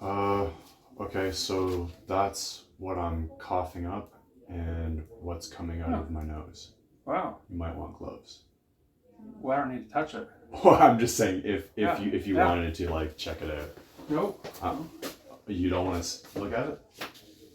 Uh, okay, so that's what I'm coughing up and what's coming out of my nose. Wow. You might want gloves. Well, I don't need to touch it. Well, I'm just saying if Yeah. you Yeah. wanted to like check it out. Nope. You don't want to look at it?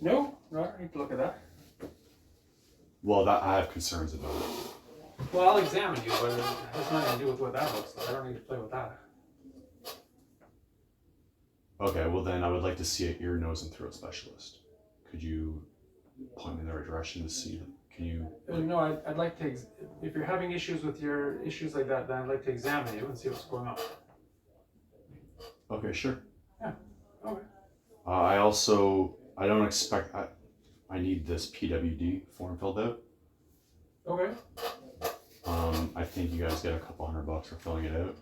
No, I don't need to look at that. Well, that I have concerns about it. Well, I'll examine you, but it has nothing to do with what that looks like. I don't need to play with that. Okay, well then I would like to see an ear, nose, and throat specialist. Could you point me in the right direction to see them? Can you? No, I'd like to, if you're having issues with your issues like that, then I'd like to examine you and see what's going on. Okay, sure. Yeah, okay. I don't expect, I need this PWD form filled out. Okay. I think you guys get a couple $100 for filling it out,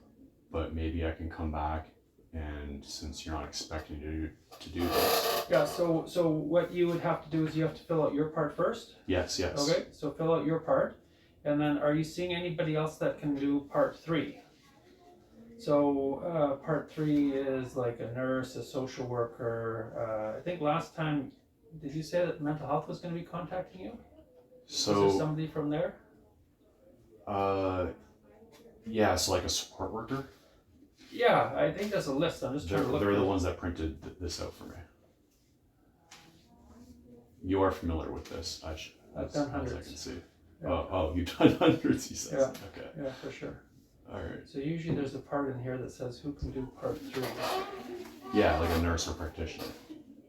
but maybe I can come back and since you're not expecting to do this. Yeah, so what you would have to do is you have to fill out your part first. Yes. Okay, so fill out your part, and then are you seeing anybody else that can do part 3? So part 3 is like a nurse, a social worker. I think last time, did you say that mental health was going to be contacting you? So. Is there somebody from there? Yeah, so like a support worker. Yeah, I think there's a list. I'm just trying to look. They're the ones that printed this out for me. You are familiar with this, I've done as hundreds. I can see. Yeah. Oh, you've done hundreds, he says. Yeah. Okay. Yeah, for sure. All right. So usually there's a part in here that says who can do part 3. Yeah, like a nurse or practitioner.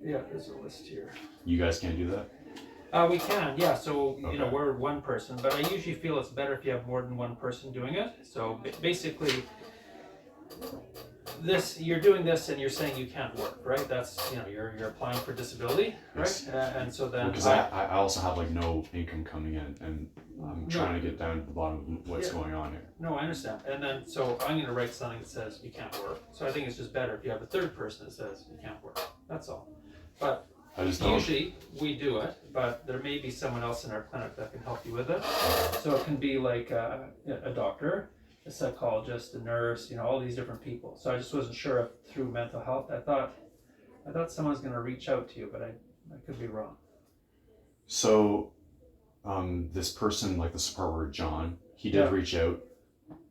Yeah, there's a list here. You guys can't do that? We can, yeah. So, Okay. you know, we're one person, but I usually feel it's better if you have more than one person doing it. So basically, you're doing this and you're saying you can't work, right? That's, you know, you're applying for disability, right? Yes. And so then... Because I also have like no income coming in and I'm trying to get down to the bottom of what's going on here. No, I understand. And then, so I'm going to write something that says you can't work. So I think it's just better if you have a third person that says you can't work. That's all. But usually we do it, but there may be someone else in our clinic that can help you with it. So it can be like a doctor, a psychologist, a nurse, you know, all these different people. So I just wasn't sure if through mental health, I thought someone was going to reach out to you, but I could be wrong. So this person, like the support worker, John, he did reach out,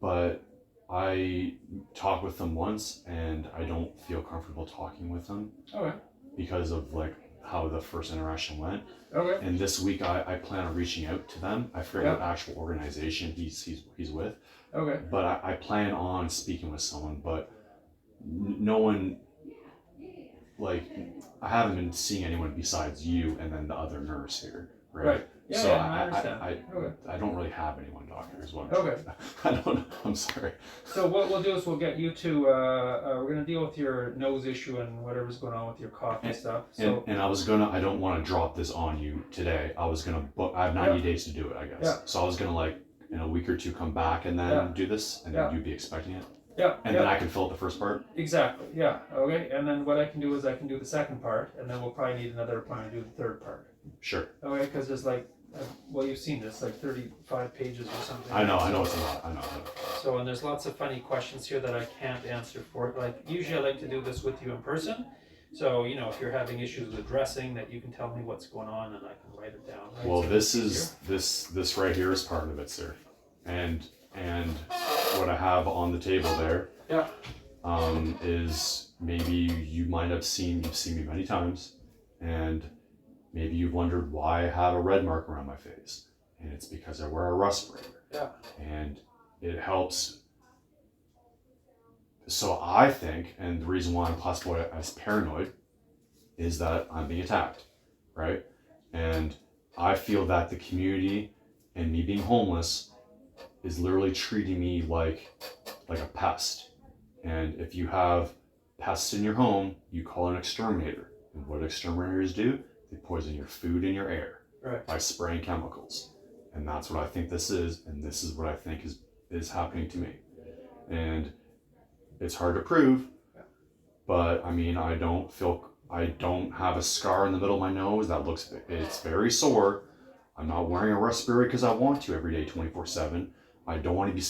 but I talked with him once and I don't feel comfortable talking with him. Okay. Because of like how the first interaction went. Okay. And this week I plan on reaching out to them. I forget what actual organization he's with. Okay. But I plan on speaking with someone, but no one, like, I haven't been seeing anyone besides you and then the other nurse here, right? Yeah, so I understand. I don't really have anyone, doctor, is what I'm sorry. So what we'll do is we'll get you to, we're going to deal with your nose issue and whatever's going on with your cough and stuff. So, and I don't want to drop this on you today. I have 90 days to do it, I guess. Yeah. So I was going to like, in a week or two, come back and then do this, and then you'd be expecting it. Yeah. And then I can fill out the first part? Exactly, yeah. Okay, and then what I can do is I can do the second part, and then we'll probably need another appointment to do the third part. Sure. Okay, because there's like, well, you've seen this, like 35 pages or something. I know it's a lot. I know. So, and there's lots of funny questions here that I can't answer for. Like, usually I like to do this with you in person. So, you know, if you're having issues with dressing, that you can tell me what's going on and I can write it down. Right? Well, so this right here is part of it, sir. And what I have on the table there is maybe you might have seen me many times, and maybe you've wondered why I have a red mark around my face, and it's because I wear a respirator. Yeah. And it helps. So I think, and the reason why I'm classified as paranoid is that I'm being attacked, right? And I feel that the community and me being homeless is literally treating me like a pest. And if you have pests in your home, you call an exterminator. And what exterminators do? They poison your food and your air by spraying chemicals. And that's what I think this is, and this is what I think is happening to me. And it's hard to prove, but I mean, I don't have a scar in the middle of my nose it's very sore. I'm not wearing a respirator because I want to every day 24/7. I don't want to be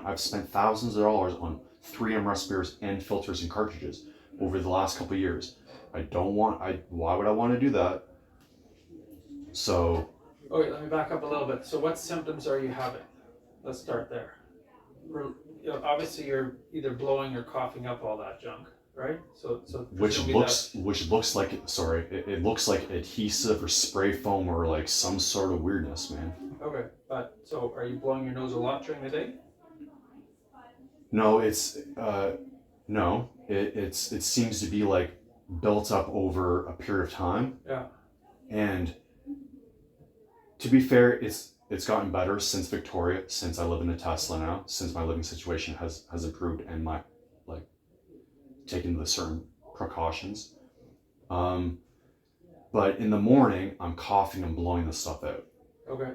I've spent thousands of dollars on 3M respirators and filters and cartridges over the last couple of years. Why would I want to do that? So. Okay, let me back up a little bit. So what symptoms are you having? Let's start there. Obviously you're either blowing or coughing up all that junk, right? So which looks like it looks like adhesive or spray foam or like some sort of weirdness, man. Okay, but so are you blowing your nose a lot during the day? No, it seems to be like built up over a period of time. Yeah. And to be fair, it's gotten better since Victoria, since I live in a Tesla now, since my living situation has improved and my like taking the certain precautions. But in the morning, I'm coughing and blowing the stuff out. Okay.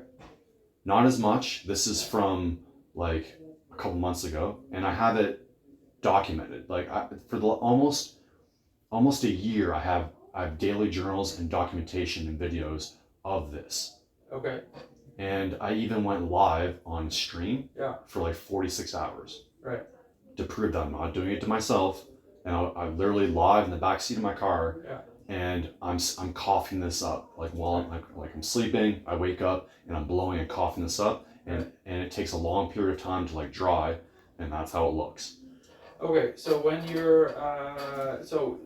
Not as much. This is from like a couple months ago, and I have it documented. Like for the almost a year, I have daily journals and documentation and videos of this. Okay. And I even went live on stream. Yeah. For like 46 hours. Right. To prove that I'm not doing it to myself. And I'm literally live in the backseat of my car. Yeah. And I'm coughing this up, like while I'm sleeping. I wake up and I'm blowing and coughing this up, and it takes a long period of time to like dry, and that's how it looks. Okay, so when you're so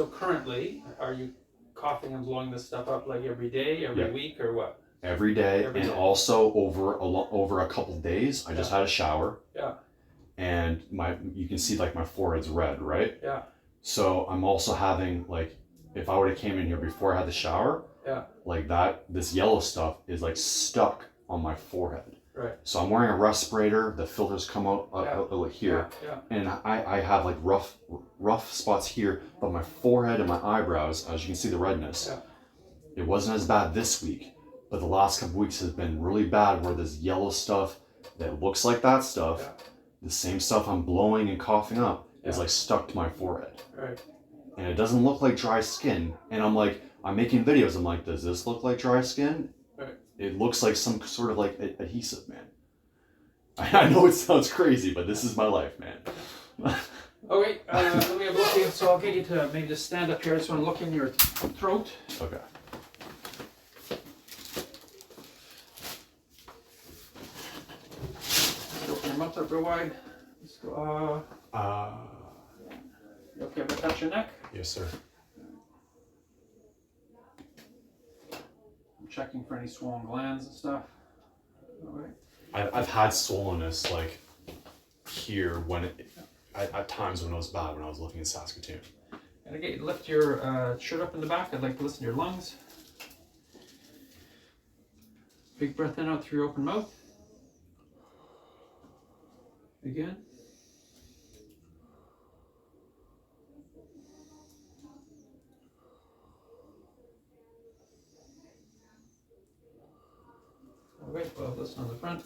currently, are you coughing and blowing this stuff up like every day, every week, or what? Every day, also over a couple days, I just had a shower. Yeah. And you can see like my forehead's red, right? Yeah. So I'm also having like, if I would have came in here before I had the shower, like this yellow stuff is like stuck on my forehead. Right. So I'm wearing a respirator. The filters come out here, and I have like rough spots here, but my forehead and my eyebrows, as you can see the redness. Yeah. It wasn't as bad this week, but the last couple weeks has been really bad. Where this yellow stuff that looks like that stuff, the same stuff I'm blowing and coughing up, is like stuck to my forehead. Right. And it doesn't look like dry skin. And I'm making videos. I'm like, does this look like dry skin? Right. It looks like some sort of like adhesive, man. I know it sounds crazy, but this is my life, man. Okay, let me have a look here. So I'll get you to maybe just stand up here. I just want to look in your throat. Okay. Open your mouth up real wide. Let's go. You okay if I touch your neck? Yes, sir. I'm checking for any swollen glands and stuff. All right. I've had swollenness like here at times when it was bad when I was living in Saskatoon. And again, lift your shirt up in the back. I'd like to listen to your lungs. Big breath in out through your open mouth. Again. Okay, well, listen on the front.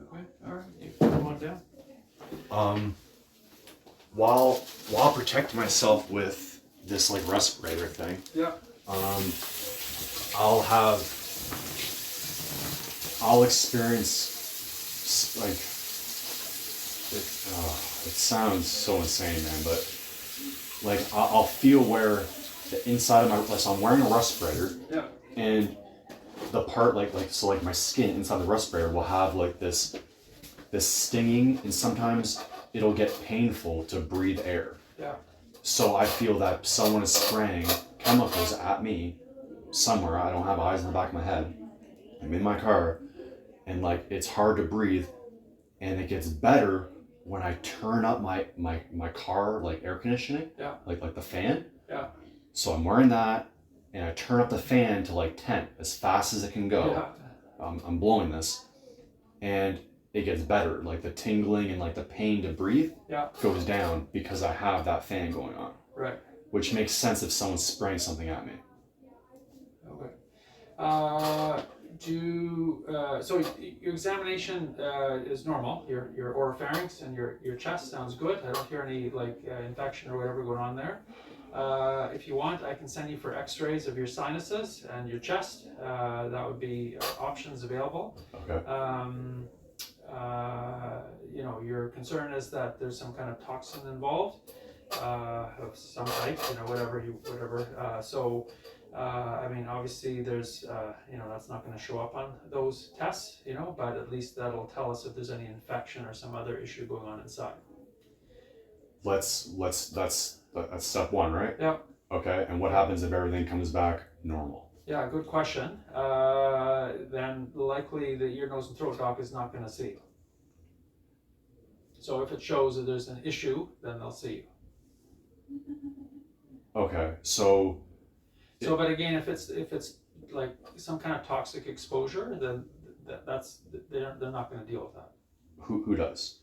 Okay, all right, you come on down. While protecting myself with this like respirator thing, I'll experience like it sounds so insane, man, but like I'll feel where the inside of my, so I'm wearing a respirator, and the part like my skin inside the respirator will have like this stinging, and sometimes it'll get painful to breathe air. Yeah. So I feel that someone is spraying chemicals at me somewhere. I don't have eyes in the back of my head. I'm in my car, and like it's hard to breathe, and it gets better when I turn up my car like air conditioning. Yeah. Like the fan. Yeah. So I'm wearing that, and I turn up the fan to like 10 as fast as it can go. Yeah. I'm blowing this, and it gets better. Like the tingling and like the pain to breathe goes down because I have that fan going on. Right. Which makes sense if someone's spraying something at me. Okay. So your examination is normal. Your oropharynx and your chest sounds good. I don't hear any like infection or whatever going on there. If you want, I can send you for x-rays of your sinuses and your chest. That would be options available. Okay. You know, your concern is that there's some kind of toxin involved of some type, you know, whatever. I mean, obviously there's, you know, that's not going to show up on those tests, you know, but at least that'll tell us if there's any infection or some other issue going on inside. That's step one, right? Yeah. Okay, and what happens if everything comes back normal? Yeah, good question. Then likely the ear, nose, and throat doc is not going to see you. So if it shows that there's an issue, then they'll see you. Okay, so. But again, if it's like some kind of toxic exposure, then they're not going to deal with that. Who does?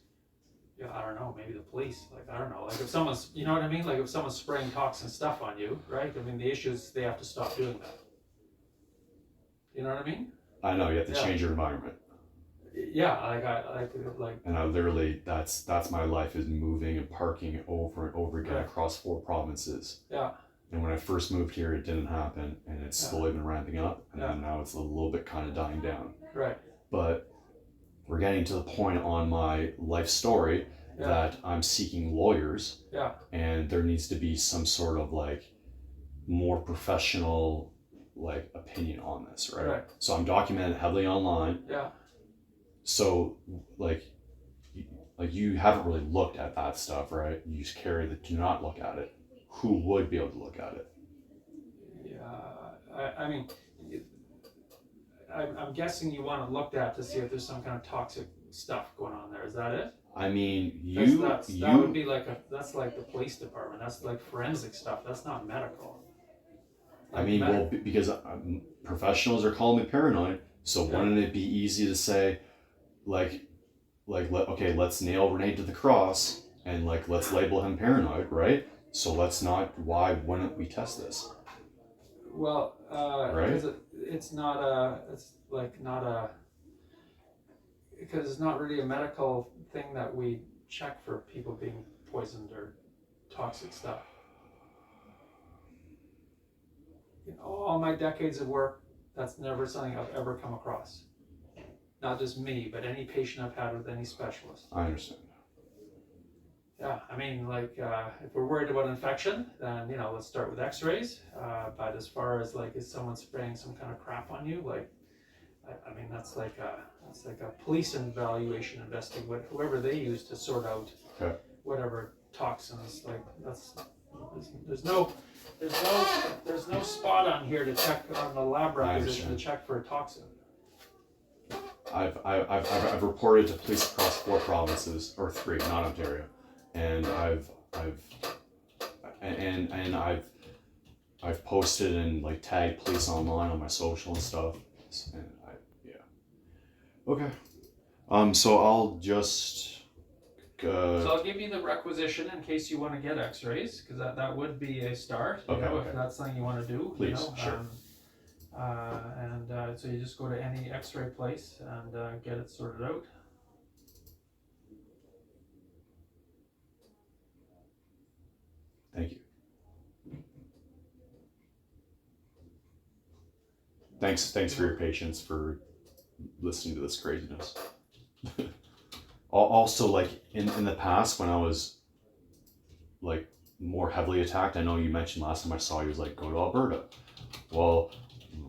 Yeah, I don't know. Maybe the police. Like, I don't know. Like if someone's, you know what I mean? Like if someone's spraying toxin stuff on you, right? I mean, the issue is they have to stop doing that. You know what I mean? I know, you have to change your environment. Yeah, like. And I literally, that's my life, is moving and parking over and over again across 4 provinces. Yeah. And when I first moved here, it didn't happen, and it's slowly been ramping up, and then now it's a little bit kind of dying down. Right. But we're getting to the point on my life story that I'm seeking lawyers. Yeah. And there needs to be some sort of like more professional like opinion on this, right? So I'm documented heavily online. Yeah. So like you haven't really looked at that stuff, right? You just carry the do not look at it. Who would be able to look at it? Yeah, I mean, I'm guessing you want to look at to see if there's some kind of toxic stuff going on there. Is that it? I mean, that would be like that's like the police department. That's like forensic stuff. That's not medical. I mean, well, because professionals are calling me paranoid, so wouldn't it be easy to say, okay, let's nail Renee to the cross and like let's label him paranoid, right? So why wouldn't we test this? Well, right? Because it's not really a medical thing that we check for people being poisoned or toxic stuff. In all my decades of work, that's never something I've ever come across. Not just me, but any patient I've had with any specialist. I understand. Yeah, I mean, like, if we're worried about infection, then, you know, let's start with x-rays. But as far as, like, is someone spraying some kind of crap on you, like, I mean, that's like a police evaluation investigation, whoever they use to sort out whatever toxins, like, there's no spot on here to check on the lab requisition to check for a toxin. I've reported to police across 4 provinces, or 3, not Ontario. And I've posted and like tagged police online on my social and stuff, and okay. So I'll just. So I'll give you the requisition in case you want to get X-rays, because that would be a start. You know, if that's something you want to do. Please, you know? Sure. So you just go to any X-ray place and get it sorted out. Thank you. Thanks for your patience for listening to this craziness. Also, like in the past when I was like more heavily attacked, I know you mentioned last time I saw you was like, go to Alberta. Well,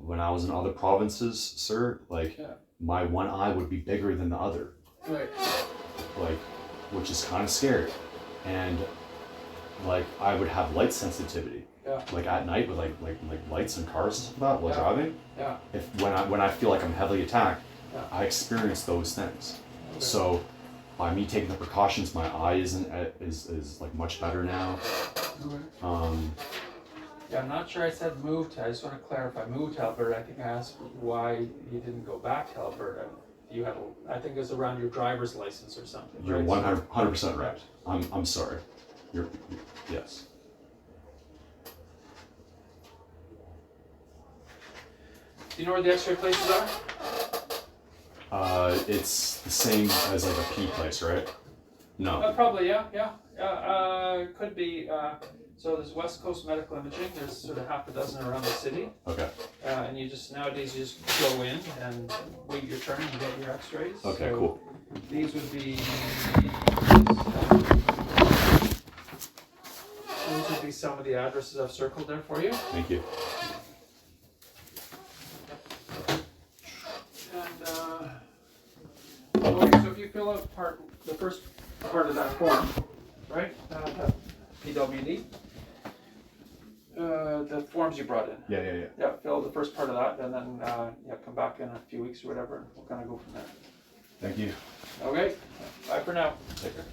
when I was in other provinces, sir, like my one eye would be bigger than the other. Right. Like, which is kind of scary. And like I would have light sensitivity. Yeah. Like at night with like lights and cars and stuff like that while driving. Yeah. When I feel like I'm heavily attacked, I experience those things. Okay. So by me taking the precautions, my eye is like much better now. Okay. Yeah, I'm not sure I said move to. I just want to clarify. Move to Alberta. I think I asked why you didn't go back to Alberta. You had I think it was around your driver's license or something. You're 100% right. I'm sorry. Yes. Do you know where the X-ray places are? It's the same as like a P place, right? No. Probably, yeah. Could be. So there's West Coast Medical Imaging. There's sort of half a dozen around the city. Okay. And nowadays you just go in and wait your turn and get your X-rays. Okay, so cool. These would be some of the addresses I've circled there for you. Thank you. And okay, so if you fill out the first part of that form, right? PWD. The forms you brought in. Yeah. Yeah, fill out the first part of that, and then come back in a few weeks or whatever, and we'll kind of go from there. Thank you. Okay, bye for now. Take care.